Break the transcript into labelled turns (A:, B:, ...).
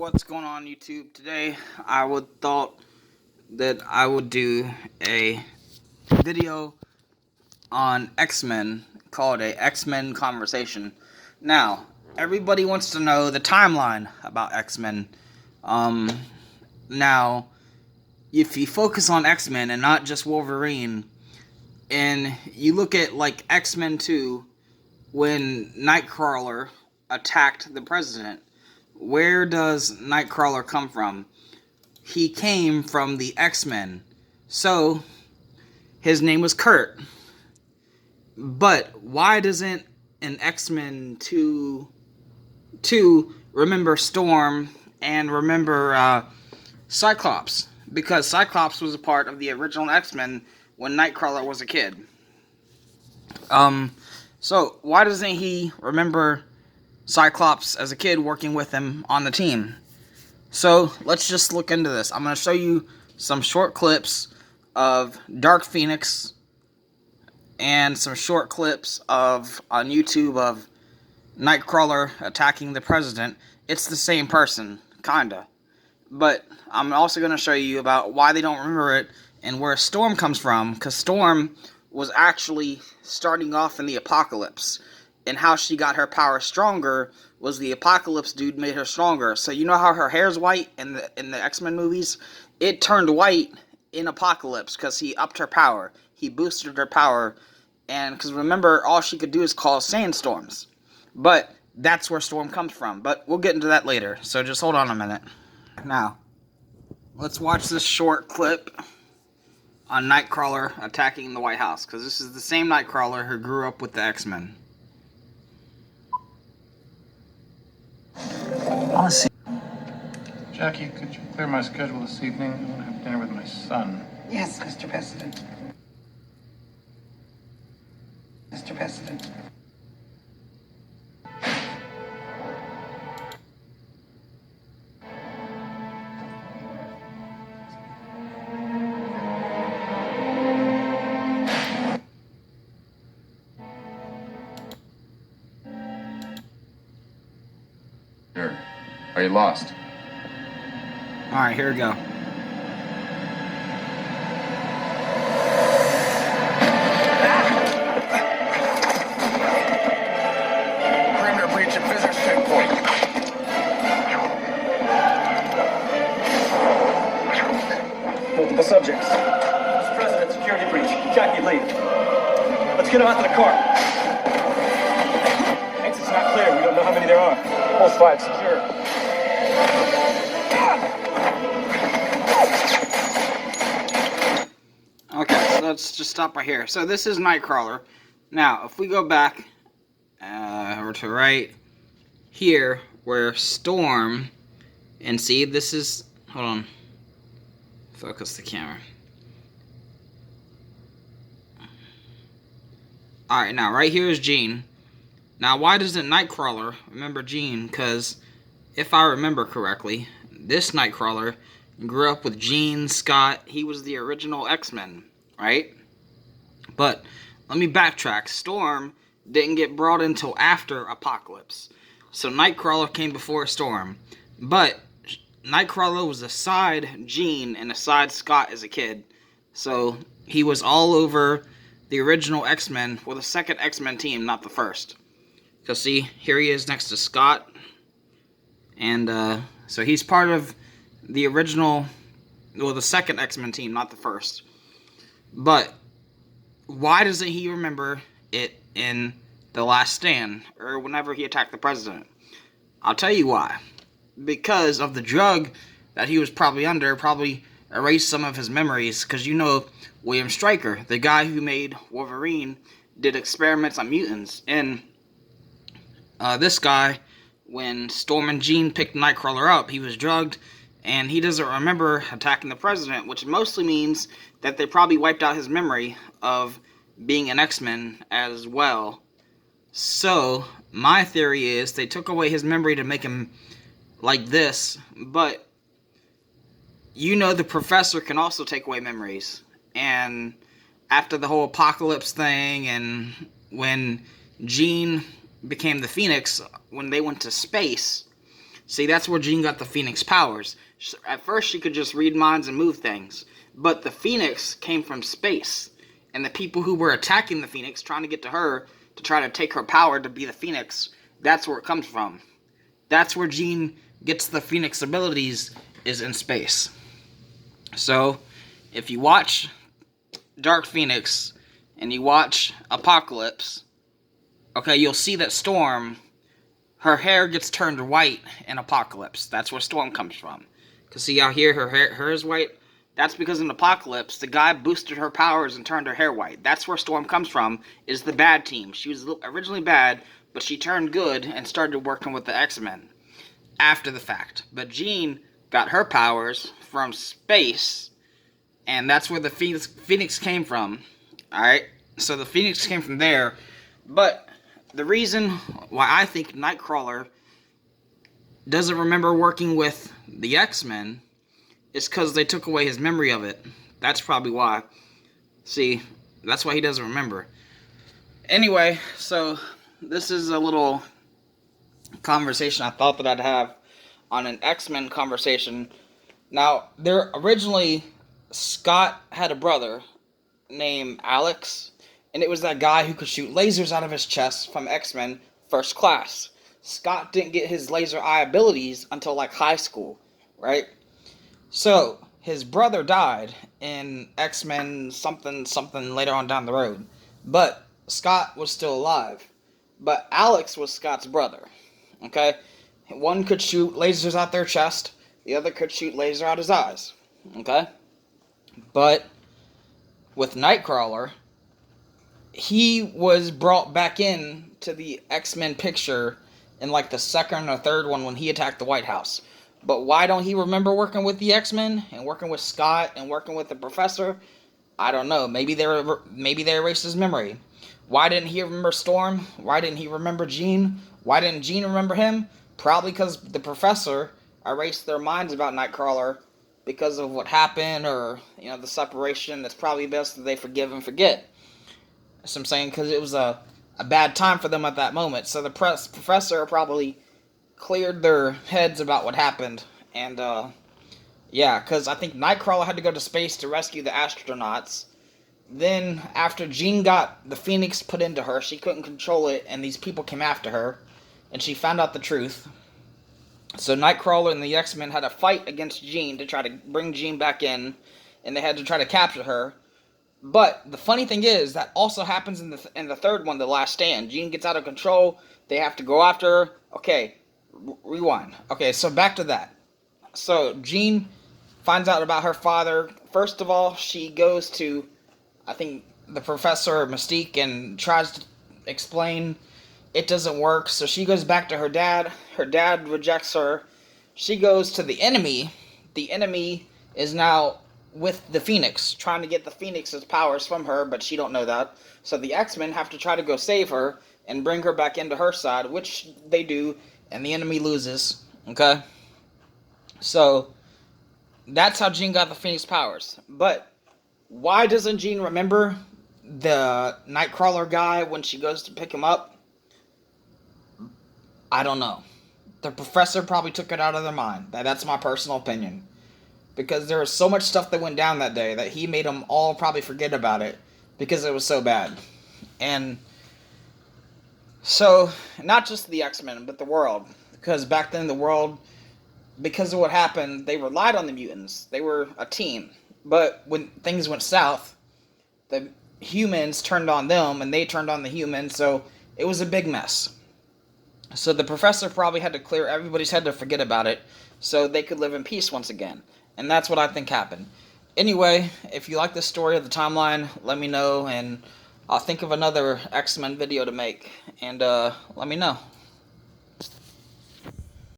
A: what's going on YouTube? Today I thought that I would do a video on X-Men called a X-Men Conversation. Now, everybody wants to know the timeline about X-Men. Now, if you focus on X-Men and not just Wolverine, and you look at like X-Men 2, when Nightcrawler attacked the president, where does Nightcrawler come from? He came from the X-Men. So, his name was Kurt. But why doesn't an X-Men 2 remember Storm and remember Cyclops? Because Cyclops was a part of the original X-Men when Nightcrawler was a kid. So why doesn't he remember Cyclops as a kid working with him on the team? So let's just look into this. I'm going to show you some short clips of Dark Phoenix and some short clips on YouTube of Nightcrawler attacking the president. It's the same person, kinda. But I'm also going to show you about why they don't remember it and where Storm comes from, because Storm was actually starting off in the Apocalypse, and how she got her power stronger was the Apocalypse dude made her stronger. So you know how her hair's white in the X-Men movies? It turned white in Apocalypse because he upped her power. He boosted her power, and because remember, all she could do is cause sandstorms. But that's where Storm comes from. But we'll get into that later, so just hold on a minute. Now, let's watch this short clip on Nightcrawler attacking the White House, because this is the same Nightcrawler who grew up with the X-Men.
B: Honestly.
C: Jackie, could you clear my schedule this evening? I want to have dinner with my son.
B: Yes, Mr. President. Mr. President.
D: Sure. Are you lost?
A: Alright, here we go.
D: Perimeter breach at Visitor's Checkpoint.
E: Multiple subjects. Mr. President, security breach. Jackie, lead. Let's get him out to the car. Exit's not clear. We don't know how many there are. Pulse 5 secure.
A: Okay, so let's just stop right here. So this is Nightcrawler. Now, if we go back over to right here, where Storm, and see, this is, hold on, focus the camera. Alright, now right here is Jean. Now, why doesn't Nightcrawler remember Jean? Because if I remember correctly, this Nightcrawler grew up with Jean, Scott. He was the original X-Men, right? But let me backtrack. Storm didn't get brought in until after Apocalypse. So Nightcrawler came before Storm. But Nightcrawler was a side Jean and a side Scott as a kid. So he was all over the original X-Men, well, the second X-Men team, not the first. Because see, here he is next to Scott. And so he's part of the original, well, the second X-Men team, not the first. But why doesn't he remember it in The Last Stand, or whenever he attacked the president? I'll tell you why. Because of the drug that he was probably under, probably erased some of his memories. Because you know, William Stryker, the guy who made Wolverine, did experiments on mutants. And this guy, when Storm and Jean picked Nightcrawler up, he was drugged, and he doesn't remember attacking the president, which mostly means that they probably wiped out his memory of being an X-Men as well. So, my theory is they took away his memory to make him like this, but you know the Professor can also take away memories. And after the whole Apocalypse thing, and when Jean became the Phoenix, when they went to space, See, that's where Jean got the Phoenix powers. At first, she could just read minds and move things. But the Phoenix came from space. And the people who were attacking the Phoenix, trying to get to her, to try to take her power to be the Phoenix, that's where it comes from. That's where Jean gets the Phoenix abilities, is in space. So, if you watch Dark Phoenix, and you watch Apocalypse, okay, you'll see that Storm, her hair gets turned white in Apocalypse. That's where Storm comes from. Because see out here, her is white. That's because in Apocalypse, the guy boosted her powers and turned her hair white. That's where Storm comes from, is the bad team. She was originally bad, but she turned good and started working with the X-Men after the fact. But Jean got her powers from space, and that's where the Phoenix came from. Alright? So the Phoenix came from there. But the reason why I think Nightcrawler doesn't remember working with the X-Men is because they took away his memory of it. That's probably why. See, that's why he doesn't remember. Anyway, so this is a little conversation I thought that I'd have on an X-Men conversation. Now, originally, Scott had a brother named Alex, and it was that guy who could shoot lasers out of his chest from X-Men First Class. Scott didn't get his laser eye abilities until like high school, right? So, his brother died in X-Men something later on down the road. But Scott was still alive. But Alex was Scott's brother. Okay? One could shoot lasers out their chest. The other could shoot laser out his eyes. Okay? But with Nightcrawler, he was brought back in to the X-Men picture in like the second or third one when he attacked the White House. But why don't he remember working with the X-Men and working with Scott and working with the Professor? I don't know. Maybe they erased his memory. Why didn't he remember Storm? Why didn't he remember Jean? Why didn't Jean remember him? Probably because the Professor erased their minds about Nightcrawler because of what happened, or the separation. It's probably best that they forgive and forget. That's what I'm saying, because it was a bad time for them at that moment. So the Professor probably cleared their heads about what happened, and yeah, because I think Nightcrawler had to go to space to rescue the astronauts. Then after Jean got the Phoenix put into her, she couldn't control it, and these people came after her, and she found out the truth. So Nightcrawler and the X-Men had a fight against Jean to try to bring Jean back in, and they had to try to capture her. But the funny thing is, that also happens in the third one, The Last Stand. Jean gets out of control, they have to go after her. Okay, rewind. Okay, so back to that. So Jean finds out about her father. First of all, she goes to, I think, the Professor Mystique and tries to explain. It doesn't work, so she goes back to her dad. Her dad rejects her. She goes to the enemy. The enemy is now with the Phoenix, trying to get the Phoenix's powers from her, but she don't know that. So the X-Men have to try to go save her and bring her back into her side, which they do, and the enemy loses. Okay? So that's how Jean got the Phoenix powers. But why doesn't Jean remember the Nightcrawler guy when she goes to pick him up? I don't know. The Professor probably took it out of their mind. That's my personal opinion. Because there was so much stuff that went down that day that he made them all probably forget about it because it was so bad. And so, not just the X-Men, but the world. Because back then the world, because of what happened, they relied on the mutants. They were a team. But when things went south, the humans turned on them and they turned on the humans, so it was a big mess. So the Professor probably had to clear everybody's head to forget about it so they could live in peace once again. And that's what I think happened. Anyway, if you like this story of the timeline, let me know, and I'll think of another X-Men video to make, and let me know.